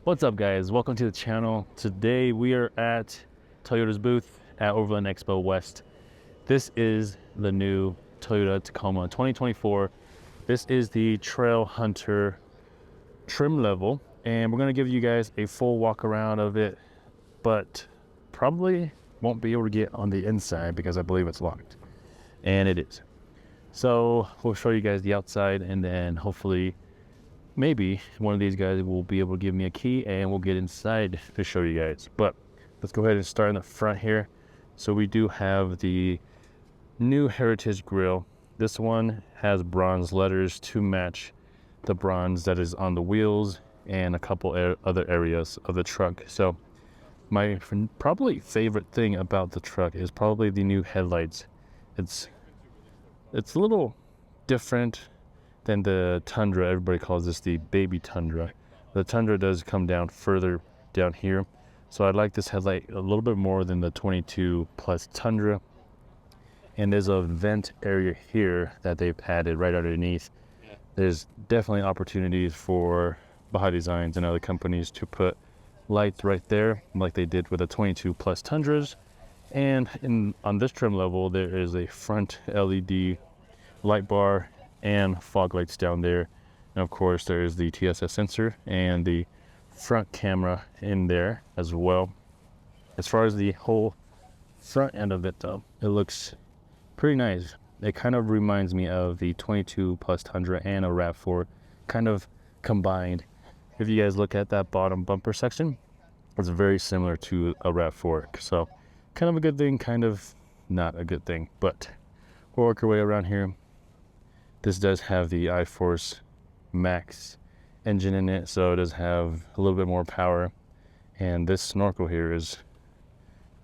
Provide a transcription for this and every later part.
What's up, guys? Welcome to the channel. Today we are at Toyota's booth at Overland Expo West. This is the new Toyota Tacoma 2024. This is the Trail Hunter trim level, and we're going to give you guys a full walk around of it, but probably won't be able to get on the inside because I believe it's locked, and it is. So we'll show you guys the outside, and then hopefully maybe one of these guys will be able to give me a key and we'll get inside to show you guys. But let's go ahead and start in the front here. So we do have the new Heritage grille. This one has bronze letters to match the bronze that is on the wheels and a couple other areas of the truck. So my probably favorite thing about the truck is probably the new headlights. It's a little different than the Tundra. Everybody calls this the baby Tundra. The Tundra does come down further down here, so I like this headlight a little bit more than the 22 plus Tundra. And there's a vent area here that they've added right underneath. There's definitely opportunities for Baja Designs and other companies to put lights right there like they did with the 22 plus Tundras. And on this trim level there is a front LED light bar and fog lights down there, and of course there is the TSS sensor and the front camera in there as well. As far as the whole front end of it though, it looks pretty nice. It kind of reminds me of the 22 plus Tundra and a RAV4 kind of combined. If you guys look at that bottom bumper section, it's very similar to a RAV4, so kind of a good thing, kind of not a good thing. But we'll work our way around here. This does have the iForce Max engine in it, so it does have a little bit more power. And this snorkel here is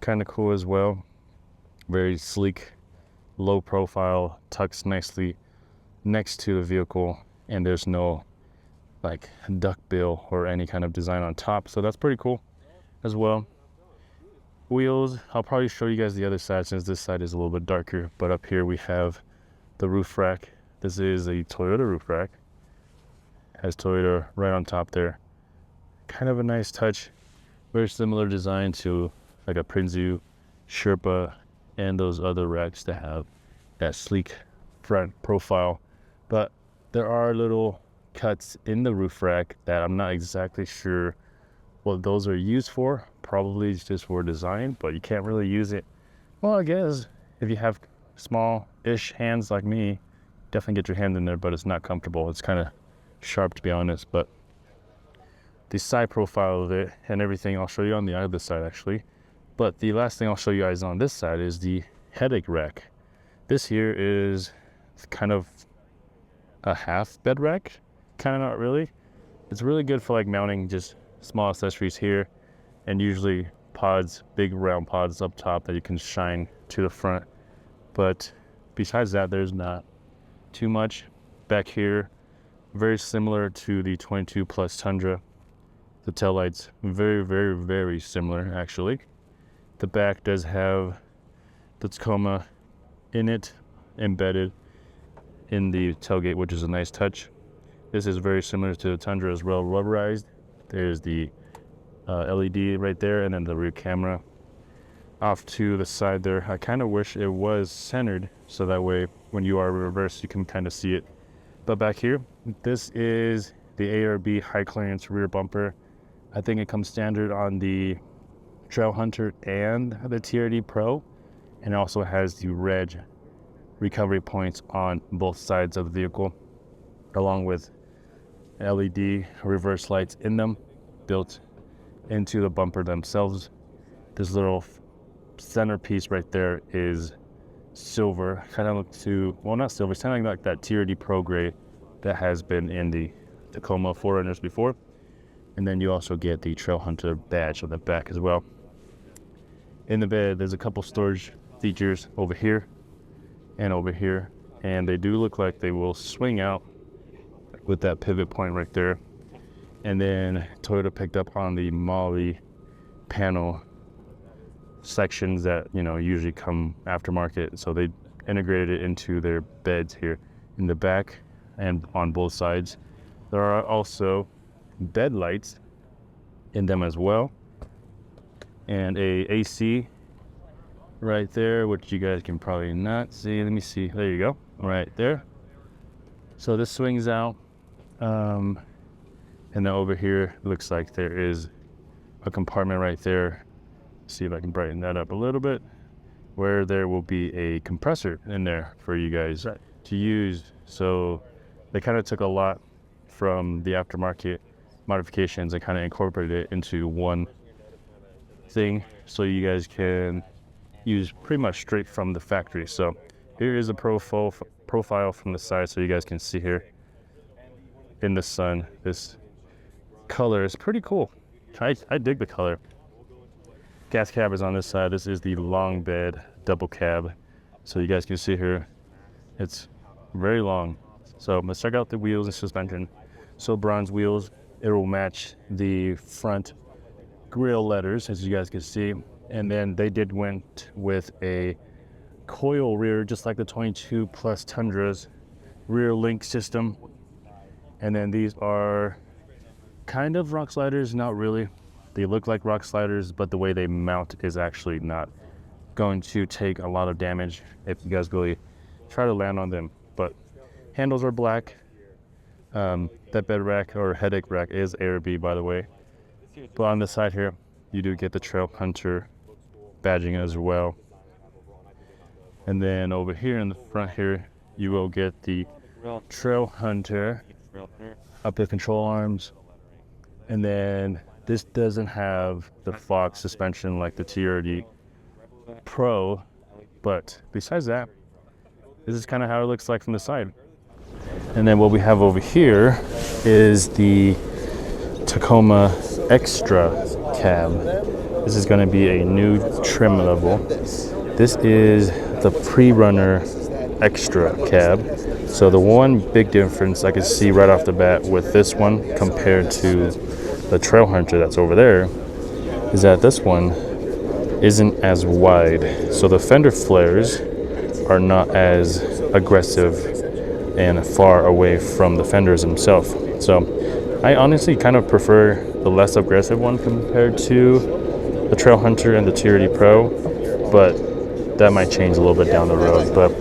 kind of cool as well. Very sleek, low profile, tucks nicely next to the vehicle, and there's no like duckbill or any kind of design on top, so that's pretty cool as well. Wheels, I'll probably show you guys the other side since this side is a little bit darker, but up here we have the roof rack. This is a Toyota roof rack. Has Toyota right on top there. Kind of a nice touch. Very similar design to like a Prinzu, Sherpa, and those other racks that have that sleek front profile. But there are little cuts in the roof rack that I'm not exactly sure what those are used for. Probably just for design, but you can't really use it. Well, I guess if you have small-ish hands like me, definitely get your hand in there, but it's not comfortable. It's kind of sharp, to be honest. But the side profile of it and everything I'll show you on the other side actually. But the last thing I'll show you guys on this side is the headache rack. This here is kind of a half bed rack, kind of not really. It's really good for like mounting just small accessories here, and usually pods, big round pods up top that you can shine to the front. But besides that, there's not too much back here. Very similar to the 22 plus Tundra. The taillights very similar actually. The back does have the Tacoma in it, embedded in the tailgate, which is a nice touch. This is very similar to the Tundra as well, rubberized. There's the LED right there, and then the rear camera off to the side there. I kind of wish it was centered so that way when you are reversed you can kind of see it. But back here, this is the ARB high clearance rear bumper. I think it comes standard on the Trail Hunter and the TRD Pro, and it also has the red recovery points on both sides of the vehicle, along with LED reverse lights in them built into the bumper themselves. This little centerpiece right there is silver, kind of look to, well, not silver, it's kind of like that TRD Pro gray that has been in the Tacoma 4Runners before. And then you also get the Trail Hunter badge on the back as well. In the bed, there's a couple storage features over here and over here, and they do look like they will swing out with that pivot point right there. And then Toyota picked up on the Molly panel sections that, you know, usually come aftermarket, so they integrated it into their beds here in the back and on both sides. There are also bed lights in them as well, and a AC right there, which you guys can probably not see. Let me see. There you go, right there. So this swings out, and then over here looks like there is a compartment right there. See if I can brighten that up a little bit, where there will be a compressor in there for you guys to use. So they kind of took a lot from the aftermarket modifications and kind of incorporated it into one thing, so you guys can use pretty much straight from the factory. So here is a profile from the side, so you guys can see here in the sun. This color is pretty cool. I dig the color. Gas cab is on this side. This is the long bed double cab, so you guys can see here it's very long. So let's check out the wheels and suspension. So bronze wheels, it will match the front grille letters, as you guys can see, and then they did went with a coil rear, just like the 22 Plus Tundra's rear link system. And then these are kind of rock sliders, not really. They look like rock sliders, but the way they mount is actually not going to take a lot of damage if you guys really try to land on them. But handles are black. That bed rack or headache rack is ARB, by the way. But on the side here, you do get the Trail Hunter badging as well. And then over here in the front here, you will get the Trail Hunter up the control arms. And then this doesn't have the Fox suspension like the TRD Pro, but besides that, this is kind of how it looks like from the side. And then what we have over here is the Tacoma Extra cab. This is going to be a new trim level. This is the Pre-Runner Extra cab. So the one big difference I can see right off the bat with this one compared to the Trail Hunter that's over there is that this one isn't as wide. So the fender flares are not as aggressive and far away from the fenders themselves. So I honestly kind of prefer the less aggressive one compared to the Trail Hunter and the TRD Pro, but that might change a little bit down the road. But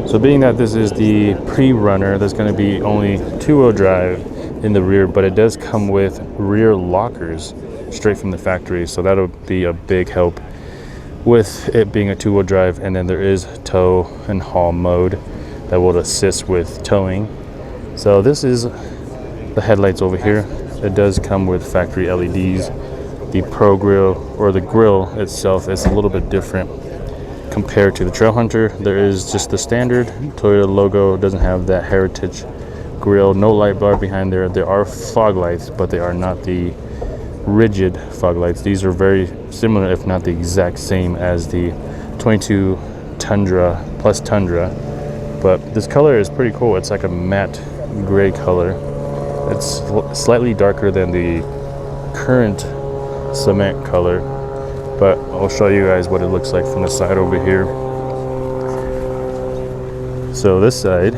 so being that this is the Pre-Runner, there's going to be only two-wheel drive in the rear, but it does come with rear lockers straight from the factory, so that'll be a big help with it being a two-wheel drive. And then there is tow and haul mode that will assist with towing. So this is the headlights over here. It does come with factory LEDs. The Pro Grill, or the grill itself, is a little bit different compared to the Trail Hunter. There is just the standard Toyota logo. It doesn't have that heritage grill, no light bar behind there. There are fog lights, but they are not the rigid fog lights. These are very similar, if not the exact same, as the 22 Tundra Plus Tundra. But this color is pretty cool. It's like a matte gray color. It's slightly darker than the current cement color, but I'll show you guys what it looks like from the side over here. So this side,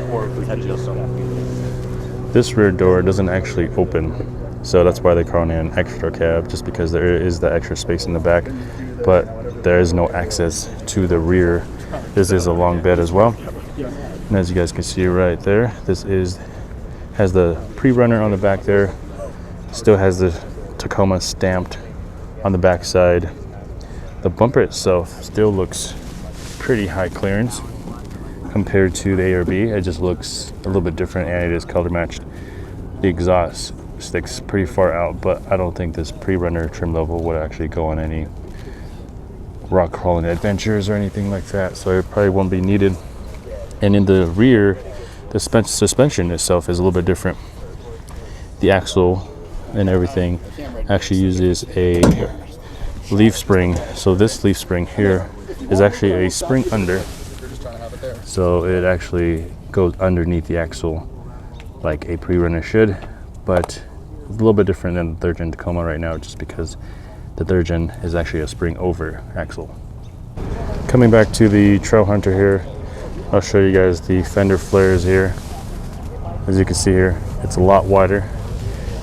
this rear door doesn't actually open, so that's why they call it an extra cab, just because there is the extra space in the back, but there is no access to the rear. This is a long bed as well, and as you guys can see right there, this has the Pre-Runner on the back there, still has the Tacoma stamped on the back side. The bumper itself still looks pretty high clearance compared to the ARB. It just looks a little bit different, and it is color matched. The exhaust sticks pretty far out, but I don't think this Pre-Runner trim level would actually go on any rock crawling adventures or anything like that, so it probably won't be needed. And in the rear, the suspension itself is a little bit different. The axle and everything actually uses a leaf spring. So this leaf spring here is actually a spring under, so it actually goes underneath the axle like a Pre-Runner should, but it's a little bit different than the 3rd gen Tacoma right now, just because the 3rd gen is actually a spring over axle. Coming back to the Trail Hunter here, I'll show you guys the fender flares here. As you can see here, it's a lot wider.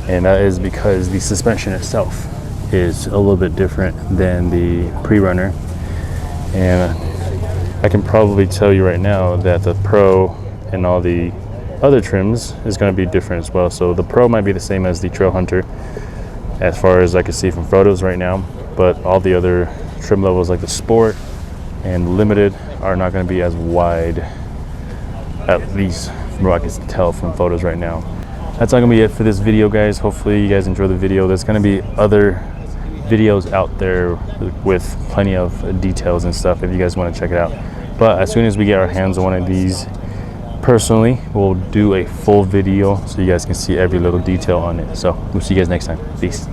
and that is because the suspension itself is a little bit different than the pre-runner. And I can probably tell you right now that the Pro and all the other trims is going to be different as well. So the Pro might be the same as the Trail Hunter as far as I can see from photos right now, but all the other trim levels like the Sport and Limited are not going to be as wide, at least from what I can tell from photos right now. That's not going to be it for this video, guys. Hopefully you guys enjoy the video. There's going to be other videos out there with plenty of details and stuff if you guys want to check it out. But as soon as we get our hands on one of these personally, we'll do a full video so you guys can see every little detail on it. So we'll see you guys next time. Peace.